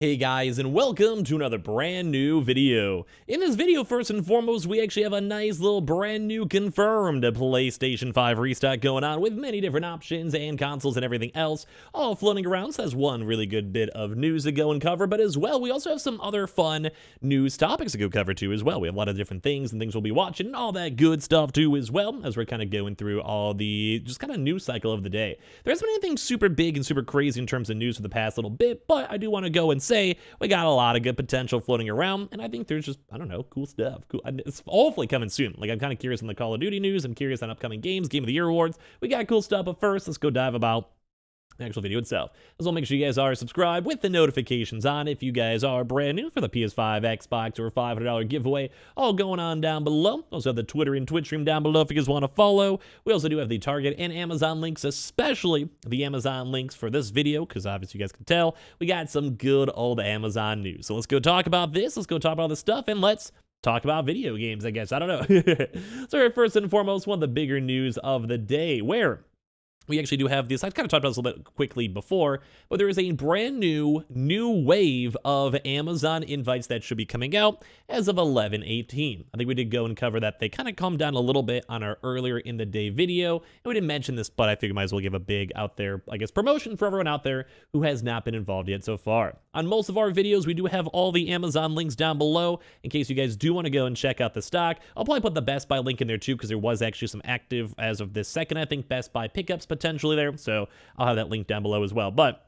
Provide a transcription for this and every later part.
Hey guys, and welcome to another brand new video. In this video, first and foremost, we actually have a nice little brand new confirmed PlayStation 5 restock going on with many different options and consoles and everything else all floating around. So that's one really good bit of news to go and cover, but as well, we also have some other fun news topics to go cover too as well. We have a lot of different things and things we'll be watching and all that good stuff too as well, as we're kind of going through all the just kind of news cycle of the day. There hasn't been anything super big and super crazy in terms of news for the past little bit, but I do want to go and say we got a lot of good potential floating around, and I think there's just, I don't know, cool stuff. It's hopefully coming soon. Like, I'm kind of curious on the Call of Duty news. I'm curious on upcoming games, Game of the Year awards. We got cool stuff, but first, let's go dive about the actual video itself. As well, make sure you guys are subscribed with the notifications on if you guys are brand new for the PS5, Xbox, or $500 giveaway, all going on down below. Also have the Twitter and Twitch stream down below if you guys want to follow. We also do have the Target and Amazon links, especially the Amazon links for this video, because obviously you guys can tell we got some good old Amazon news. So let's go talk about this. Let's go talk about this stuff, and let's talk about video games, I guess. I don't know. So first and foremost, one of the bigger news of the day, where we actually do have this. I kind of talked about this a little bit quickly before, but there is a brand new wave of Amazon invites that should be coming out as of 11/18. I think we did go and cover that. They kind of calmed down a little bit on our earlier in the day video, and we didn't mention this, but I figured might as well give a big out there, I guess, promotion for everyone out there who has not been involved yet so far. On most of our videos, we do have all the Amazon links down below in case you guys do want to go and check out the stock. I'll probably put the Best Buy link in there too, because there was actually some active, as of this second, I think, Best Buy pickups potentially there, so I'll have that link down below as well. But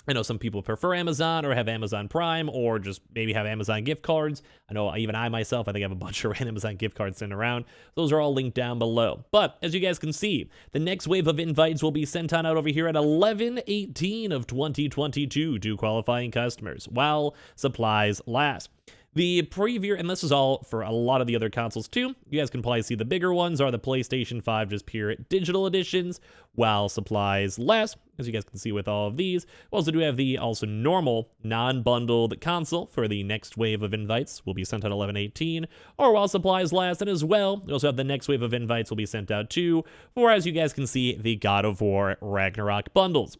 I know some people prefer Amazon or have Amazon Prime or just maybe have Amazon gift cards. I know even I myself, I think I have a bunch of Amazon gift cards sitting around. Those are all linked down below. But as you guys can see, the next wave of invites will be sent on out over here at 11/18 of 2022 to qualifying customers while supplies last. The preview, and this is all for a lot of the other consoles too, you guys can probably see the bigger ones are the PlayStation 5 just pure digital editions, while supplies last, as you guys can see with all of these. We also do have the also normal non-bundled console for the next wave of invites will be sent out 11/18, or while supplies last, and as well, we also have the next wave of invites will be sent out too, or as you guys can see, the God of War Ragnarok bundles.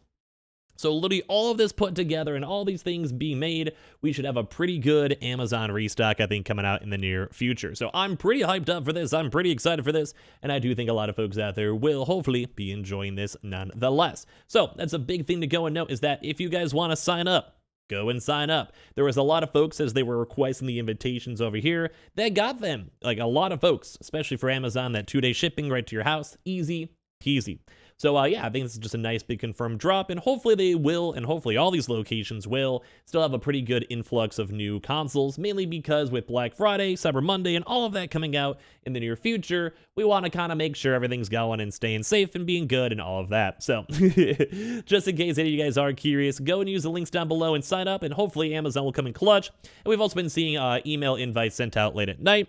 So literally all of this put together and all these things being made, we should have a pretty good Amazon restock, I think, coming out in the near future. So I'm pretty hyped up for this. I'm pretty excited for this. And I do think a lot of folks out there will hopefully be enjoying this nonetheless. So that's a big thing to go and note, is that if you guys want to sign up, go and sign up. There was a lot of folks, as they were requesting the invitations over here, that got them. Like a lot of folks, especially for Amazon, that 2-day shipping right to your house. Easy peasy. So yeah, I think this is just a nice big confirmed drop, and hopefully they will, and hopefully all these locations will, still have a pretty good influx of new consoles, mainly because with Black Friday, Cyber Monday, and all of that coming out in the near future, we want to kind of make sure everything's going and staying safe and being good and all of that. So just in case any of you guys are curious, go and use the links down below and sign up, and hopefully Amazon will come in clutch. And we've also been seeing email invites sent out late at night,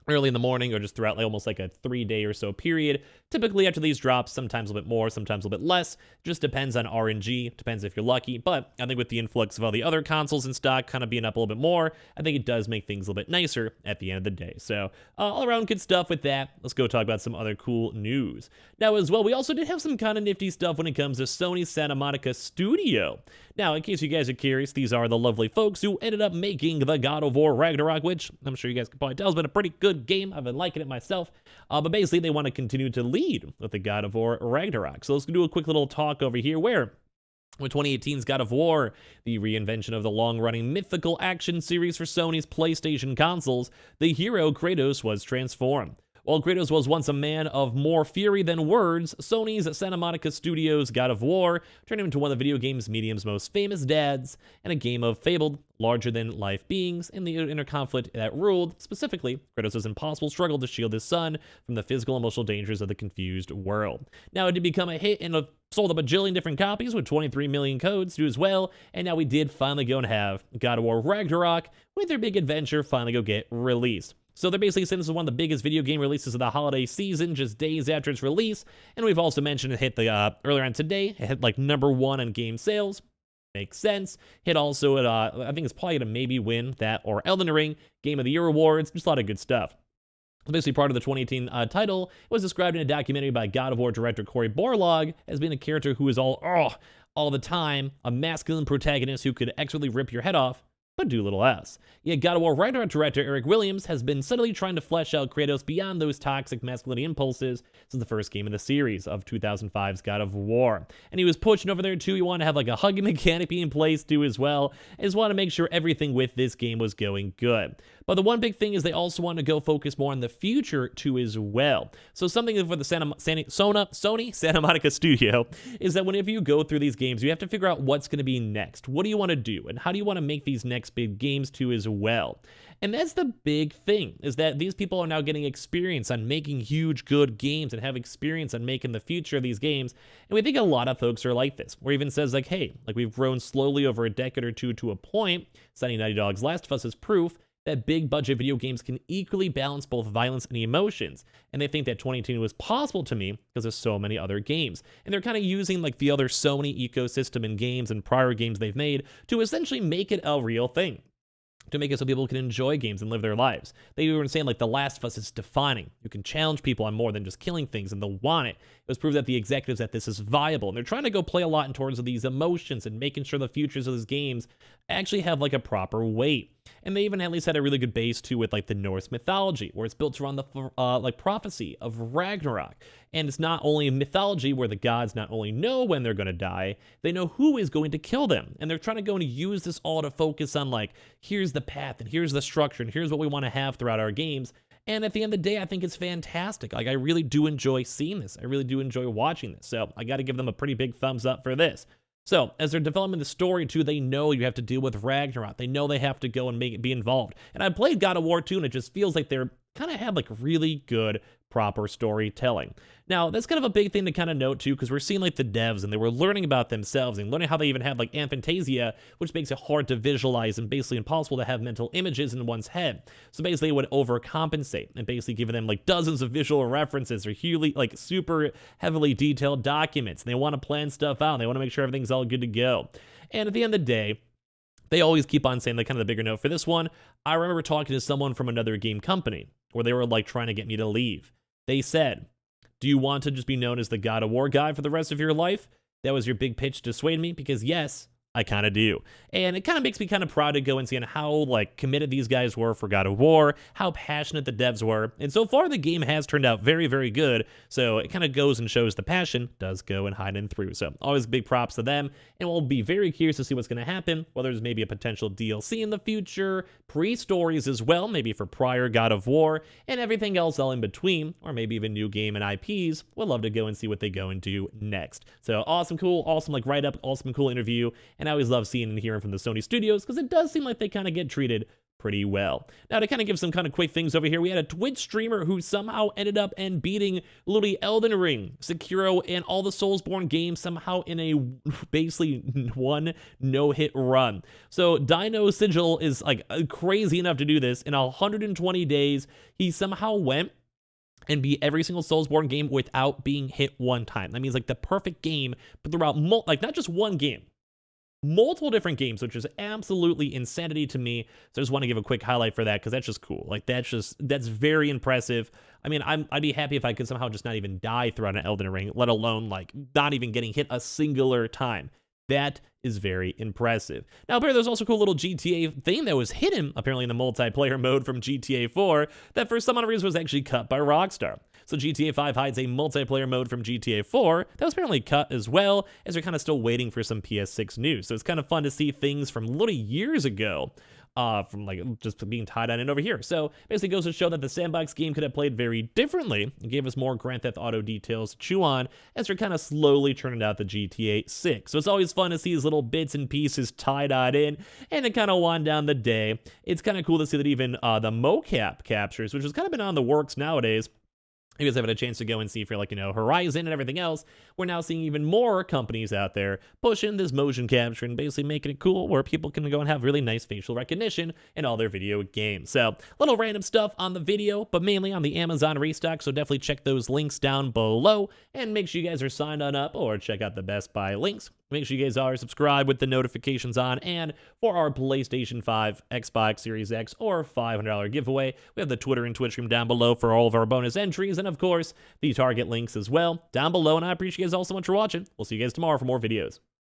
early in the morning, or just throughout like almost like a 3-day or so period. Typically after these drops, sometimes a little bit more, sometimes a little bit less. Just depends on RNG, depends if you're lucky. But I think with the influx of all the other consoles in stock kind of being up a little bit more, I think it does make things a little bit nicer at the end of the day. So all around good stuff with that. Let's go talk about some other cool news. Now as well, we also did have some kind of nifty stuff when it comes to Sony Santa Monica Studio. Now, in case you guys are curious, these are the lovely folks who ended up making the God of War Ragnarok, which I'm sure you guys can probably tell has been a pretty good game. I've been liking it myself. But basically, they want to continue to lead with the God of War Ragnarok. So let's do a quick little talk over here where, with 2018's God of War, the reinvention of the long-running mythical action series for Sony's PlayStation consoles, the hero Kratos was transformed. While Kratos was once a man of more fury than words, Sony's Santa Monica Studios' God of War turned him into one of the video game's medium's most famous dads, and a game of fabled, larger-than-life beings and the inner conflict that ruled, specifically, Kratos' impossible struggle to shield his son from the physical and emotional dangers of the confused world. Now, it did become a hit and sold a bajillion different copies with 23 million codes to as well, and now we did finally go and have God of War Ragnarok with their big adventure finally go get released. So they're basically saying this is one of the biggest video game releases of the holiday season, just days after its release. And we've also mentioned it hit the earlier on today. It hit like #1 on game sales. Makes sense. Hit also at I think it's probably gonna maybe win that or Elden Ring Game of the Year awards. Just a lot of good stuff. Basically, part of the 2018 title was described in a documentary by God of War director Cory Borlaug as being a character who is all all the time, a masculine protagonist who could expertly rip your head off, but do little else. Yet God of War Ragnarok director Eric Williams has been subtly trying to flesh out Kratos beyond those toxic masculinity impulses since the first game in the series of 2005's God of War. And he was pushing over there too. He wanted to have like a hugging mechanic be in place too as well. And just wanted to make sure everything with this game was going good. But the one big thing is they also want to go focus more on the future too as well. So something for the Sony Santa Monica studio is that whenever you go through these games, you have to figure out what's going to be next. What do you want to do? And how do you want to make these next big games too as well? And that's the big thing, is that these people are now getting experience on making huge, good games and have experience on making the future of these games. And we think a lot of folks are like this, where even says like, hey, like we've grown slowly over a decade or two to a point, citing Naughty Dog's Last of Us as proof, that big budget video games can equally balance both violence and emotions. And they think that 2018 was possible to me because there's so many other games. And they're kind of using like the other Sony ecosystem in games and prior games they've made to essentially make it a real thing, to make it so people can enjoy games and live their lives. They were saying like The Last of Us is defining. You can challenge people on more than just killing things and they'll want it. It was proved that the executives that this is viable, and they're trying to go play a lot in towards of these emotions and making sure the futures of these games actually have like a proper weight. And they even at least had a really good base too with like the Norse mythology, where it's built around the like prophecy of Ragnarok. And it's not only a mythology where the gods not only know when they're going to die, they know who is going to kill them. And they're trying to go and use this all to focus on like, here's the path and here's the structure and here's what we want to have throughout our games. And at the end of the day, I think it's fantastic. Like, I really do enjoy seeing this. I really do enjoy watching this. So I got to give them a pretty big thumbs up for this. So, as they're developing the story too, they know you have to deal with Ragnarok. They know they have to go and be involved. And I played God of War 2, and it just feels like they're kind of had like really good, proper storytelling. Now, that's kind of a big thing to kind of note too, because we're seeing like the devs and they were learning about themselves and learning how they even had like aphantasia, which makes it hard to visualize and basically impossible to have mental images in one's head. So basically it would overcompensate and basically giving them like dozens of visual references or like super heavily detailed documents. And they want to plan stuff out. And they want to make sure everything's all good to go. And at the end of the day, they always keep on saying, like, kind of the bigger note for this one. I remember talking to someone from another game company where they were like trying to get me to leave. They said, do you want to just be known as the God of War guy for the rest of your life? That was your big pitch to dissuade me? Because yes, I kind of do. And it kind of makes me kind of proud to go and see how like committed these guys were for God of War, how passionate the devs were. And so far the game has turned out very, very good. So it kind of goes and shows the passion does go and hide in through. So always big props to them. And we'll be very curious to see what's going to happen, whether there's maybe a potential DLC in the future, pre-stories as well, maybe for prior God of War, and everything else all in between, or maybe even new game and IPs. We'll love to go and see what they go and do next. So awesome, cool, awesome like write-up, awesome, cool interview. And I always love seeing and hearing from the Sony studios because it does seem like they kind of get treated pretty well. Now, to kind of give some kind of quick things over here, we had a Twitch streamer who somehow ended up and beating literally Elden Ring, Sekiro, and all the Soulsborne games somehow in a basically one no-hit run. So Dino Sigil is like crazy enough to do this. In 120 days, he somehow went and beat every single Soulsborne game without being hit one time. That means like the perfect game, but throughout like not just one game, multiple different games, which is absolutely insanity to me. So I just want to give a quick highlight for that because that's just cool. Like that's very impressive. I mean, I'd be happy if I could somehow just not even die throughout an Elden Ring, let alone like not even getting hit a singular time. That is very impressive. Now, there's also a cool little GTA thing that was hidden, apparently in the multiplayer mode from GTA 4, that for some odd reason was actually cut by Rockstar. So GTA 5 hides a multiplayer mode from GTA 4 that was apparently cut as well, as they're kind of still waiting for some PS6 news. So it's kind of fun to see things from literally years ago from like just being tied on in over here. So basically goes to show that the sandbox game could have played very differently and gave us more Grand Theft Auto details to chew on as they're kind of slowly turning out the GTA 6. So it's always fun to see these little bits and pieces tied on in and to kind of wind down the day. It's kind of cool to see that even the mocap captures, which has kind of been on the works nowadays. You guys have had a chance to go and see for like, Horizon and everything else. We're now seeing even more companies out there pushing this motion capture and basically making it cool where people can go and have really nice facial recognition in all their video games. So little random stuff on the video, but mainly on the Amazon Restock. So definitely check those links down below and make sure you guys are signed on up or check out the Best Buy links. Make sure you guys are subscribed with the notifications on. And for our PlayStation 5, Xbox Series X, or $500 giveaway, we have the Twitter and Twitch stream down below for all of our bonus entries. And of course, the Target links as well down below. And I appreciate you guys all so much for watching. We'll see you guys tomorrow for more videos.